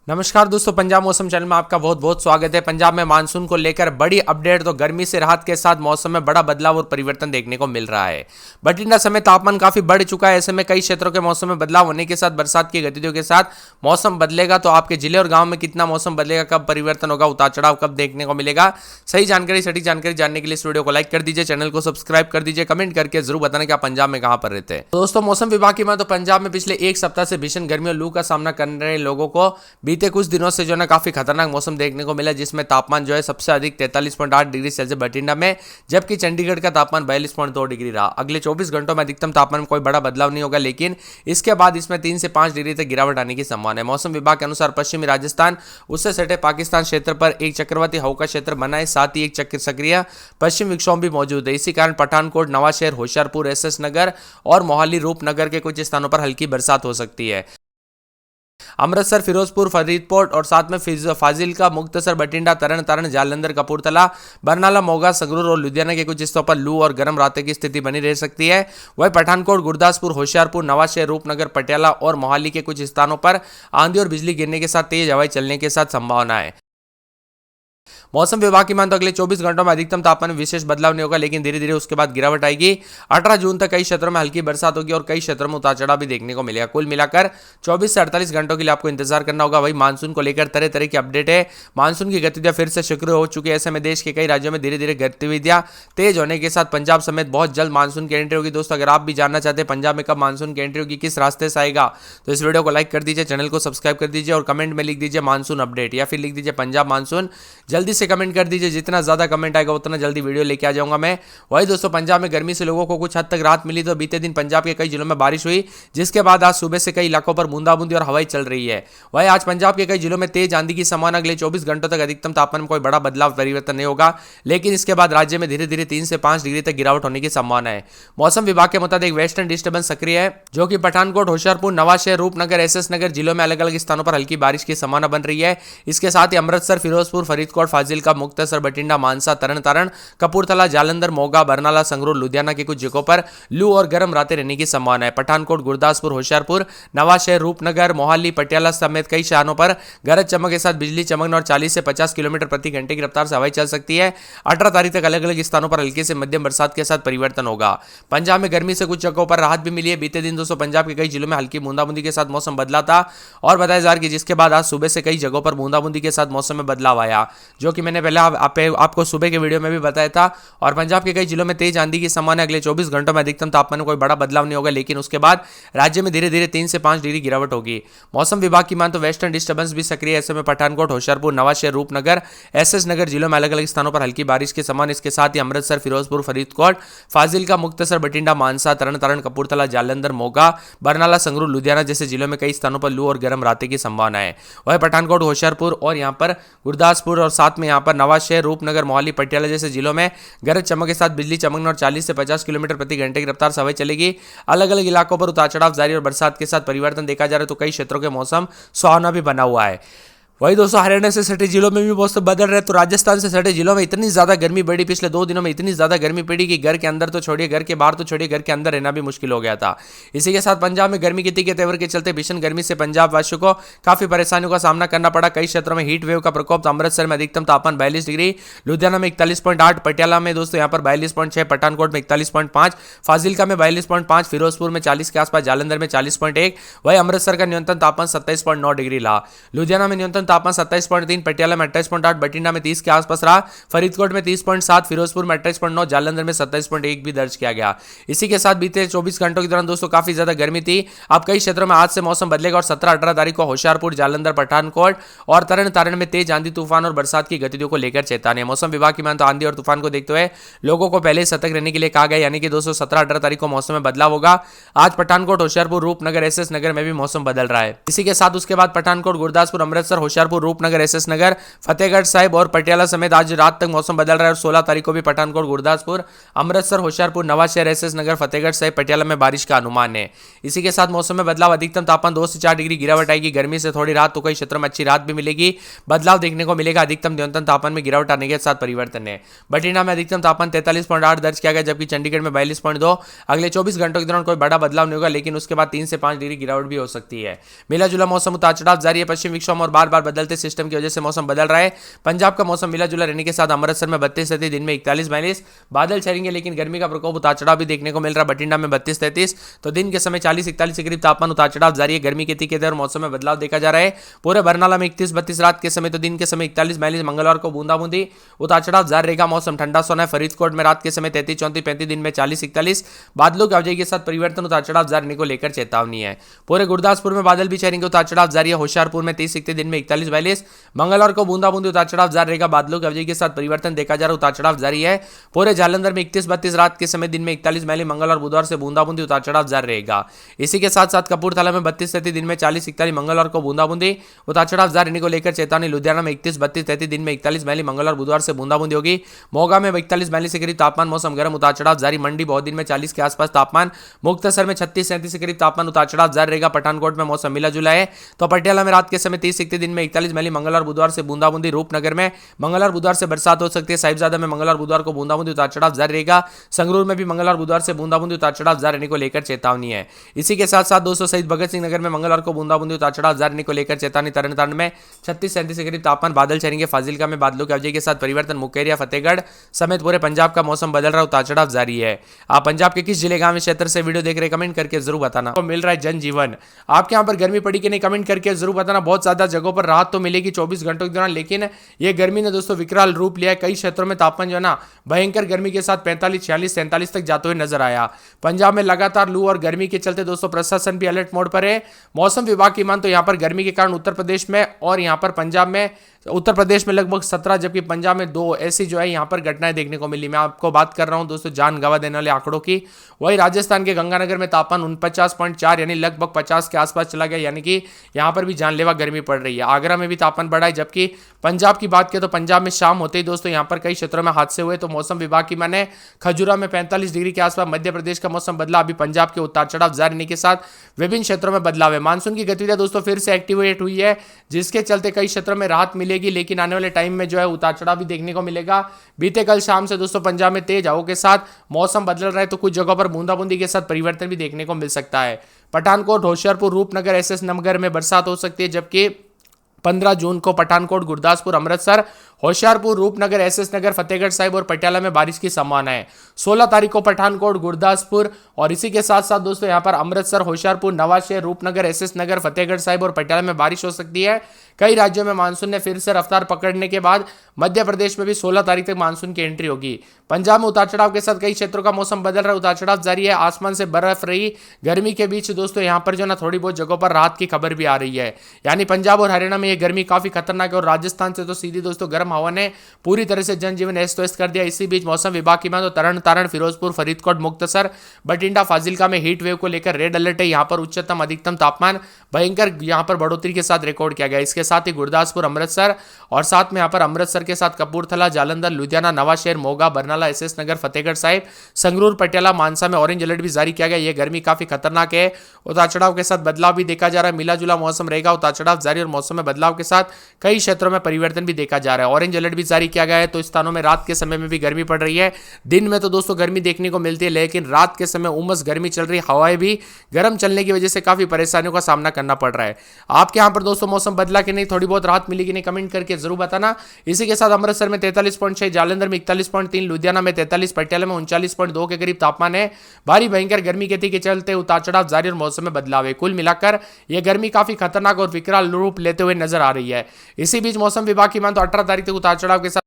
नमस्कार दोस्तों, पंजाब मौसम चैनल में आपका बहुत बहुत स्वागत है। पंजाब में मानसून को लेकर बड़ी अपडेट। तो गर्मी से राहत के साथ मौसम में बड़ा बदलाव और परिवर्तन देखने को मिल रहा है। बठिंडा समेत तापमान काफी बढ़ चुका है। ऐसे में कई क्षेत्रों के मौसम में बदलाव होने के साथ बरसात की गतिविधियों के साथ मौसम बदलेगा। तो आपके जिले और गाँव में कितना मौसम बदलेगा, कब परिवर्तन होगा, उतार चढ़ाव कब देखने को मिलेगा, सही जानकारी सटीक जानकारी जानने के लिए इस वीडियो को लाइक कर दीजिए, चैनल को सब्सक्राइब कर दीजिए, कमेंट करके जरूर बताना कि आप पंजाब में कहां पर रहते हैं। दोस्तों, मौसम विभाग की माने तो पंजाब में पिछले एक सप्ताह से भीषण गर्मी और लू का सामना कर रहे लोगों को बीते कुछ दिनों से जो है काफी खतरनाक मौसम देखने को मिला, जिसमें तापमान जो है सबसे अधिक 43.8 डिग्री सेल्सियस बठिंडा में, जबकि चंडीगढ़ का तापमान 42.2 डिग्री रहा। अगले 24 घंटों में अधिकतम तापमान में कोई बड़ा बदलाव नहीं होगा, लेकिन इसके बाद इसमें 3 से 5 डिग्री तक गिरावट आने की संभावना है। मौसम विभाग के अनुसार पश्चिमी राजस्थान, उससे सटे पाकिस्तान क्षेत्र पर एक चक्रवाती हवा का क्षेत्र बना है, साथ ही एक चक्र सक्रिय पश्चिम विक्षोभ भी मौजूद है। इसी कारण पठानकोट, नवाशहर, होशियारपुर, एसएस नगर और मोहाली, रूपनगर के कुछ स्थानों पर हल्की बरसात हो सकती है। अमृतसर, फिरोजपुर, फरीदकोट और साथ में फाजिलका, मुक्तसर, बठिंडा, तरन तारण, जालंधर, कपूरथला, बरनाला, मोगा, संगरूर और लुधियाना के कुछ हिस्सों पर लू और गर्म रातें की स्थिति बनी रह सकती है। वहीं पठानकोट, गुरदासपुर, होशियारपुर, नवाशहर, रूपनगर, पटियाला और मोहाली के कुछ स्थानों पर आंधी और बिजली गिरने के साथ तेज हवाएं चलने के साथ संभावना है। मौसम विभाग की मान तो अगले 24 घंटों में अधिकतम तापमान में विशेष बदलाव नहीं होगा, लेकिन धीरे धीरे उसके बाद गिरावट आएगी। 18 जून तक कई क्षेत्रों में हल्की बरसात होगी और कई क्षेत्रों में उतार चढ़ाव भी देखने को मिलेगा। कुल मिलाकर 24 से 48 घंटों के लिए आपको इंतजार करना होगा। वही मानसून को लेकर तरह तरह की अपडेट है। मानसून की गतिविधियां फिर से शुरू हो चुकी है। ऐसे में देश के कई राज्यों में धीरे धीरे गतिविधियां तेज होने के साथ पंजाब समेत बहुत जल्द मानसून की एंट्री होगी। दोस्तों, अगर आप भी जानना चाहते हैं पंजाब में कब मानसून की एंट्री होगी, किस रास्ते से आएगा, तो इस वीडियो को लाइक कर दीजिए, चैनल को सब्सक्राइब कर दीजिए और कमेंट में लिख दीजिए मानसून अपडेट या फिर लिख दीजिए पंजाब मानसून। जल्दी से कमेंट कर दीजिए, जितना ज्यादा कमेंट आएगा उतना जल्दी वीडियो लेके आ जाऊंगा मैं। वही दोस्तों, पंजाब में गर्मी से लोगों को कुछ हद तक राहत मिली। तो बीते दिन पंजाब के कई जिलों में बारिश हुई, जिसके बाद आज सुबह से कई इलाकों पर बूंदाबूंदी और हवाएं चल रही है। वही आज पंजाब के कई जिलों में तेज आंधी की संभावना। अगले 24 घंटों तक अधिकतम तापमान में कोई बड़ा बदलाव परिवर्तन नहीं होगा, लेकिन इसके बाद राज्य में धीरे धीरे 3 से 5 डिग्री तक गिरावट होने की संभावना है। मौसम विभाग के मुताबिक वेस्टर्न डिस्टर्बेंस सक्रिय है, जो कि पठानकोट, होशियारपुर, नवाशहर, रूपनगर, एसएस नगर जिलों में अलग अलग स्थानों पर हल्की बारिश की संभावना बन रही है। इसके साथ ही अमृतसर, फिरोजपुर, फरीदकोट, फाजिलका, मुक्तसर, बठिंडा, मानसा, तरन तारण, कपूरथला, जालंधर, मोगा, बरनाला, संगरूर, लुधियाना के कुछ जगहों पर लू और गर्म रातें रहने की संभावना है। पठानकोट, गुरदासपुर, होशियारपुर, नवाशहर, रूपनगर, मोहाली, पटियाला समेत कई स्थानों पर गरज चमक के साथ बिजली चमकने और 40 से 50 किलोमीटर प्रति घंटे की रफ्तार से हवाएं चल सकती है। 18 तारीख तक अलग अलग स्थानों पर हल्के से मध्यम बरसात के साथ परिवर्तन होगा। पंजाब में गर्मी से कुछ जगहों पर राहत भी मिली है। बीते दिन दोस्तों पंजाब के कई जिलों में हल्की बूंदाबूंदी के साथ मौसम बदला था और बताया जा रहा है कि जिसके बाद आज सुबह से कई जगहों पर बूंदाबूंदी के साथ मौसम में बदलाव आया, जो कि मैंने पहले आपको सुबह के वीडियो में भी बताया था। और पंजाब के कई जिलों में तेज आंधी की संभावना। अगले 24 घंटों में अधिकतम तापमान में कोई बड़ा बदलाव नहीं होगा, लेकिन उसके बाद राज्य में धीरे धीरे 3 से 5 डिग्री गिरावट होगी। मौसम विभाग की मान तो वेस्टर्न डिस्टर्बेंस भी सक्रिय है। ऐसे में पठानकोट, होशियारपुर, नवाशहर, रूपनगर, एसएस नगर जिलों में अलग अलग स्थानों पर हल्की बारिश के समान। इसके साथ ही अमृतसर, फिरोजपुर, फरीदकोट, फाजिलका, मुक्तसर, बठिंडा, मानसा, तरन तारण, कपूरथला, जालंधर, मोगा, बरनाला, संगरूर, लुधियाना जैसे जिलों में कई स्थानों पर लू और गर्म रातें की संभावना है। वही पठानकोट, होशियारपुर और यहाँ पर गुरदासपुर और साथ में यहाँ पर नवाशहर, रूपनगर, मोहाली, पटियाला जैसे जिलों में गरज चमक के साथ बिजली चमकने और 40 से 50 किलोमीटर प्रति घंटे की रफ्तार से हवाएं चलेगी। अलग अलग इलाकों पर उतार चढ़ाव जारी और बरसात के साथ परिवर्तन देखा जा रहा है। तो कई क्षेत्रों के मौसम सुहावना भी बना हुआ है। वही दोस्तों, हरियाणा से सटे जिलों में भी मौसम बदल रहे। तो राजस्थान से सटे जिलों में इतनी ज्यादा गर्मी बढ़ी, पिछले 2 दिनों में इतनी ज्यादा गर्मी पड़ी कि घर के अंदर तो छोड़िए, घर के बाहर तो छोड़िए, घर के अंदर रहना भी मुश्किल हो गया था। इसी के साथ पंजाब में गर्मी की तीखे तेवर के चलते भीषण गर्मी से पंजाब वासियों को काफी परेशानियों का सामना करना पड़ा। कई क्षेत्रों में हीट वेव का प्रकोप। तो अमृतसर में अधिकतम तापमान 42 डिग्री, लुधियाना में 41.8, पटियाला में दोस्तों यहाँ पर 42.6, पठानकोट में 41.5, फाजिलका में 42.5, फिरोजपुर में 40 के आसपास, जालंधर में 40.1। वही अमृतसर का न्यूनतम तापमान 27.9 डिग्री रहा। लुधियाना में न्यूनतम तापमान 27.3, पटियाला में 28.8, बठिंडा में 30 के आसपास रहा। फरीदकोट में 30.7, फिरोजपुर में 28.9, जालंधर में 27.1 भी दर्ज किया गया। इसी के साथ बीते 24 घंटों के दौरान दोस्तों काफी ज्यादा गर्मी थी। अब कई क्षेत्रों में आज से मौसम बदलेगा और 17-18 तारीख को होशियारपुर, जालंधर, पठानकोट और तरन तारण में तेज आंधी, तूफान और बरसात की गतिविधियों को लेकर चेतावनी है। मौसम विभाग की मान तो आंधी और तूफान को देखते हुए लोगों को पहले सतर्क रहने के लिए कहा गया, यानी कि दोस्तों 17-18 तारीख को मौसम में बदलाव होगा। आज पठानकोट, होशियारपुर, रूपनगर, एसएस नगर में भी मौसम बदल रहा है। इसी के साथ उसके बाद पठानकोट, गुरदासपुर, अमृतसर, होशियारपुर, रूपनगर, एसएस नगर, फतेहगढ़ साहिब और पटियाला समेत आज रात तक मौसम बदल रहा है और 16 तारीख को भी पठानकोट, गुरदासपुर, अमृतसर, होशियारपुर, नवाशहर, एसएस नगर, फतेहगढ़ साहिब, पटियाला में बारिश का अनुमान है। इसी के साथ मौसम में बदलाव, अधिकतम तापमान 2 से 4 डिग्री गिरावट आएगी, गर्मी से थोड़ी राहत तो कई क्षेत्रों में अच्छी राहत भी मिलेगी। बदलाव देखने को मिलेगा, अधिकतम न्यूनतम तापमान में गिरावट आने के साथ परिवर्तन है। बठिंडा में अधिकतम तापमान 43.8 दर्ज किया गया, जबकि चंडीगढ़ में 42.2। अगले 24 घंटों के दौरान कोई बड़ा बदलाव नहीं होगा, लेकिन उसके बाद 3 से 5 डिग्री गिरावट भी हो सकती है। मिला जुला मौसम, उतार चढ़ाव जारी है। पश्चिम विक्षोभ और बार बार बदलते सिस्टम की वजह से मौसम बदल रहा है। पंजाब का मौसम मिला जुला रहने के साथ अमृतसर में 32-33, दिन में 41-42 बादल छाएंगे, लेकिन गर्मी का प्रकोप उतार चढ़ाव भी देखने को मिल रहा है। बठिंडा में 32-33 तो दिन के समय 40-41 के करीब तापमान उतार चढ़ाव जारी है। गर्मी के तीखे दर मौसम में बदलाव देखा जा रहा है। पूरे बरनाला में 31-32 रात के समय तो दिन के समय 41-42, मंगलवार को बूंदाबूंदी उतार चढ़ाव जारी रहेगा। मौसम ठंडा सोना है। फरीदकोट में रात के समय 33-34-35, दिन में 40-41 बादलों की आवाजाही के साथ परिवर्तन, उतार चढ़ाव जारी रहने को लेकर चेतावनी है। पूरे गुरदासपुर में बादल भी छाएंगे, उतार चढ़ाव जारी है। होशियारपुर में 30-31, दिन में 41-42, मंगलवार को बूंदाबूंदी उतार चढ़ाव जारी रहेगा। बादलों की आवाजाही के साथ परिवर्तन देखा जा रहा है, उतार चढ़ाव जारी है। पूरे जालंधर में 31-32 रात के समय, दिन में 41-42, मंगलवार बुधवार से बूंदाबूंदी उतार चढ़ाव जारी रहेगा। इसी के साथ साथ कपूरथला में 32-33, दिन में 40-41, मंगलवार को बूंदाबूंदी उतार चढ़ाव जारी रहने को लेकर चेतावनी। लुधियाना में 31-32-33, दिन में 41-42, मंगलवार बुधवार से बूंदाबूंदी होगी। मोगा में 41-42 के करीब तापमान, मौसम गर्म, उतार चढ़ाव जारी। मंडी बहुत दिन में 40 के आसपास तापमान। मुक्तसर में 36-37 के करीब तापमान, उतार चढ़ाव जारी रहेगा। पठानकोट में मौसम मिला जुला है। तो पटियाला में रात के समय 30-31, दिन में 41-42, मंगलवार बुधवार से बूंदाबूंदी। रूपनगर में मंगलवार बुधवार से बरसात हो सकती है। साहिबजादा में मंगलवार बुधवार को बूंदाबूंदी उतार चढ़ाव जारी रहेगा। संगरूर में भी मंगलवार बुधवार से बूंदाबूंदी उतार चढ़ाव जारी रहने को लेकर चेतावनी है। इसी के साथ साथ दोस्तों शहीद भगत सिंह नगर में मंगलवार को बूंदाबूंदी उतार चढ़ाव जारी रहने को लेकर चेतावनी। तरनतारण में 36-37 के करीब तापमान, बादल छाएंगे। फाजिलका में बादलों की आवाजाही के साथ परिवर्तन। मुकेरिया, फतेहगढ़ समेत पूरे पंजाब का मौसम बदल रहा है, उतार चढ़ाव जारी है। आप पंजाब के किस जिले, गांव, क्षेत्र से वीडियो देख रहे कमेंट करके जरूर बताना। तो मिल रहा है जनजीवन, आपके यहाँ पर गर्मी पड़ी कि नहीं कमेंट करके जरूर बताना। बहुत ज्यादा जगहों पर राहत तो मिलेगी 24 घंटों के दौरान, लेकिन ये गर्मी ने दोस्तों विकराल रूप लिया है। कई क्षेत्रों में तापमान जो है ना भयंकर गर्मी के साथ 45, 46, 47 तक जाते हुए नजर आया। पंजाब में लगातार लू और गर्मी के चलते दोस्तों प्रशासन भी अलर्ट मोड पर है। मौसम विभाग की मान तो यहाँ पर गर्मी के कारण उत्तर प्रदेश में और यहाँ पर पंजाब में, उत्तर प्रदेश में लगभग 17 जबकि पंजाब में 2 ऐसी जो है यहाँ पर घटनाएं देखने को मिली। मैं आपको बात कर रहा हूं दोस्तों जान गंवा देने वाले आंकड़ों की। वही राजस्थान के गंगानगर में तापमान 49.4 यानी लगभग 50 के आसपास चला गया, यानी कि यहाँ पर भी जानलेवा गर्मी पड़ रही है। आगरा में भी तापमान बढ़ा है। जबकि पंजाब की बात करें तो पंजाब में शाम होते ही दोस्तों यहाँ पर कई क्षेत्रों में हादसे हुए। तो मौसम विभाग की माने खजूरा में 45 डिग्री के आसपास। मध्य प्रदेश का मौसम बदला, अभी पंजाब के उतार चढ़ाव जारी रहने के साथ विभिन्न क्षेत्रों में बदलाव है। मानसून की गतिविधियां दोस्तों फिर से एक्टिवेट हुई है, जिसके चलते कई क्षेत्रों में राहत मिलेगी, लेकिन आने वाले टाइम में जो है उतार चढ़ाव भी देखने को मिलेगा। बीते कल शाम से दोस्तों पंजाब में तेज हवाओं के साथ मौसम बदल रहा है, तो कुछ जगहों पर बूंदाबूंदी के साथ परिवर्तन भी देखने को मिल सकता है। पठानकोट, होशियारपुर, रूपनगर, एसएस नगर में बरसात हो सकती है। जबकि 15 जून को पठानकोट, गुरदासपुर, अमृतसर, होशियारपुर, रूपनगर, एसएस नगर, फतेहगढ़ साहिब और पटियाला में बारिश की संभावना है। 16 तारीख को पठानकोट, गुरदासपुर और इसी के साथ साथ दोस्तों यहाँ पर अमृतसर, होशियारपुर, नवाशहर, रूपनगर, एसएस नगर, फतेहगढ़ साहिब और पटियाला में बारिश हो सकती है। कई राज्यों में मानसून ने फिर से रफ्तार पकड़ने के बाद मध्य प्रदेश में भी 16 तारीख तक मानसून की एंट्री होगी। पंजाब में उतार चढ़ाव के साथ कई क्षेत्रों का मौसम बदल रहा है, उतार चढ़ाव जारी है। आसमान से बर्फ रही गर्मी के बीच दोस्तों यहाँ पर जो ना थोड़ी बहुत जगहों पर राहत की खबर भी आ रही है। यानी पंजाब और हरियाणा में ये गर्मी काफी खतरनाक है और राजस्थान से तो सीधी दोस्तों गर्म हवा ने पूरी तरह से जनजीवन अस्त व्यस्त कर दिया। इसी बीच मौसम विभाग की माने तो तरन, फिरोजपुर, फरीदकोट, मुक्तसर, बठिंडा, फाजिलका में हीट वेव को लेकर रेड अलर्ट है। यहाँ पर उच्चतम अधिकतम तापमान भयंकर यहाँ पर बढ़ोतरी के साथ रिकॉर्ड किया गया। इसके साथ ही गुरदासपुर, अमृतसर और साथ में यहाँ पर अमृतसर के साथ कपूरथला, जालंधर, लुधियाना, नवाशहर, मोगा, बरनाला, एसएस नगर, फतेहगढ़ साहिब, संगरूर, पटियाला, मानसा में ऑरेंज अलर्ट भी जारी किया गया। यह गर्मी काफी खतरनाक है। उतार चढ़ाव के साथ बदलाव भी देखा जा रहा है। मिला जुला मौसम रहेगा, उतार चढ़ाव जारी और मौसम में बदलाव के साथ कई क्षेत्रों में परिवर्तन भी देखा जा रहा है। ऑरेंज अलर्ट भी जारी किया गया है। तो स्थानों में रात के समय में भी गर्मी पड़ रही है। दिन में तो दोस्तों गर्मी देखने को मिलती है, लेकिन रात के समय उमस गर्मी चल रही है। हवाएं भी गर्म चलने की वजह से काफी परेशानियों का सामना करना पड़ रहा है। आपके यहाँ पर दोस्तों मौसम बदला कि नहीं, थोड़ी बहुत राहत मिली कि नहीं, कमेंट करके जरूर बताना। इसी के साथ अमृतसर में 43.6, जालंधर में 41.3, लुधियाना में 43, पटियाला में 39.2 के करीब तापमान है। भारी भयंकर गर्मी के चलते उतार चढ़ाव जारी और मौसम में बदलाव है। कुल मिलाकर यह गर्मी काफी खतरनाक और विकराल रूप लेते हुए नजर आ रही है। इसी बीच मौसम विभाग की मान तो 18 तारीख तक उतार चढ़ाव के साथ